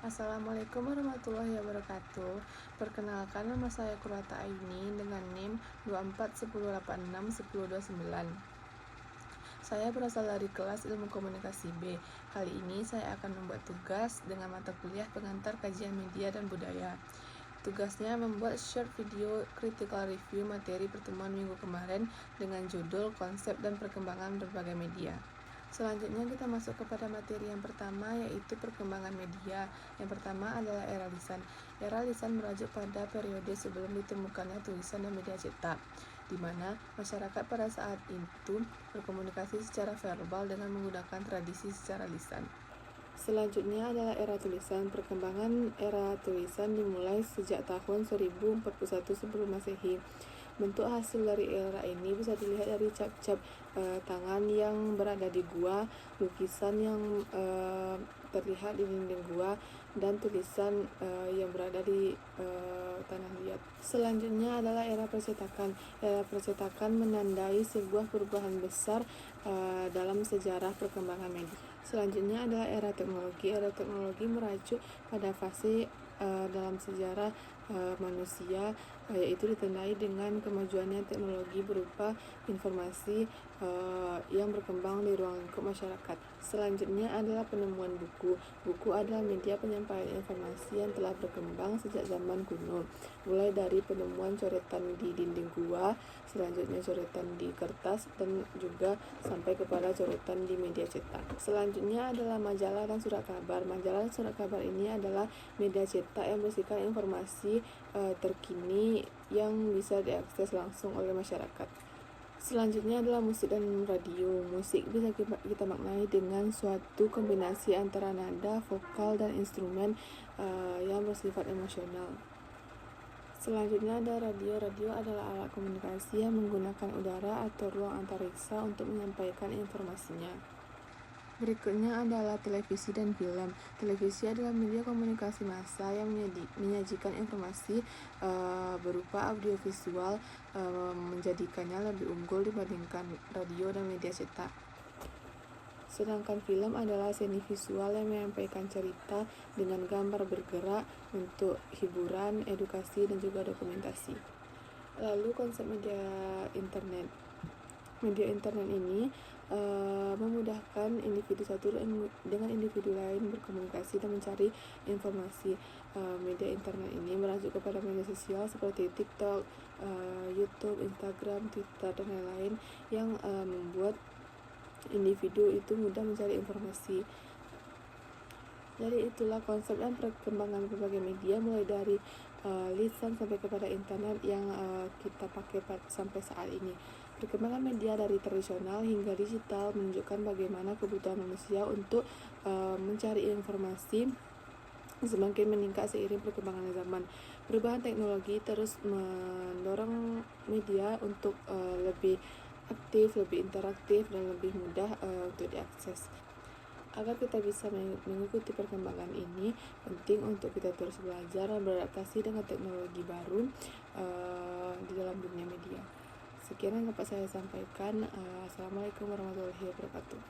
Assalamualaikum warahmatullahi wabarakatuh. Perkenalkan, nama saya Kurata Aini dengan NIM 2410861029. Saya berasal dari kelas Ilmu Komunikasi B. Kali ini saya akan membuat tugas dengan mata kuliah pengantar kajian media dan budaya. Tugasnya membuat short video critical review materi pertemuan minggu kemarin dengan judul konsep dan perkembangan berbagai media. Selanjutnya kita masuk kepada materi yang pertama, yaitu perkembangan media. Yang pertama adalah era lisan. Era lisan merujuk pada periode sebelum ditemukannya tulisan dan media cetak, di mana masyarakat pada saat itu berkomunikasi secara verbal dengan menggunakan tradisi secara lisan. Selanjutnya adalah era tulisan. Perkembangan era tulisan dimulai sejak tahun 1041 sebelum Masehi. Bentuk hasil dari era ini bisa dilihat dari cap-cap tangan yang berada di gua, lukisan yang terlihat di dinding gua, dan tulisan yang berada di tanah liat. Selanjutnya adalah era percetakan. Era percetakan menandai sebuah perubahan besar dalam sejarah perkembangan media. Selanjutnya adalah era teknologi. Era teknologi merujuk pada fase dalam sejarah manusia, yaitu ditandai dengan kemajuannya teknologi berupa informasi yang berkembang di ruang lingkup masyarakat. Selanjutnya adalah penemuan buku. Buku adalah media penyampaian informasi yang telah berkembang sejak zaman kuno, mulai dari penemuan coretan di dinding gua, selanjutnya coretan di kertas, dan juga sampai kepada coretan di media cetak. Selanjutnya adalah majalah dan surat kabar. Majalah dan surat kabar ini adalah media cetak yang berisikan informasi terkini yang bisa diakses langsung oleh masyarakat. Selanjutnya adalah musik dan radio. Musik bisa kita maknai dengan suatu kombinasi antara nada, vokal, dan instrumen yang bersifat emosional. Selanjutnya ada radio. Radio adalah alat komunikasi yang menggunakan udara atau ruang antariksa untuk menyampaikan informasinya. Berikutnya adalah televisi dan film. Televisi adalah media komunikasi massa yang menyajikan informasi berupa audiovisual, menjadikannya lebih unggul dibandingkan radio dan media cetak. Sedangkan film adalah seni visual yang menyampaikan cerita dengan gambar bergerak untuk hiburan, edukasi, dan juga dokumentasi. Lalu konsep media internet. Media internet ini memudahkan individu satu dengan individu lain berkomunikasi dan mencari informasi. Media internet ini merujuk kepada media sosial seperti TikTok, YouTube, Instagram, Twitter, dan lain-lain yang membuat individu itu mudah mencari informasi. Jadi itulah konsep dan perkembangan berbagai media, mulai dari lisan sampai kepada internet yang kita pakai sampai saat ini. Perkembangan media dari tradisional hingga digital menunjukkan bagaimana kebutuhan manusia untuk mencari informasi semakin meningkat seiring perkembangan zaman. Perubahan teknologi terus mendorong media untuk lebih aktif, lebih interaktif, dan lebih mudah untuk diakses. Agar kita bisa mengikuti perkembangan ini, penting untuk kita terus belajar dan beradaptasi dengan teknologi baru di dalam dunia media. Sekian yang dapat saya sampaikan. Assalamualaikum warahmatullahi wabarakatuh.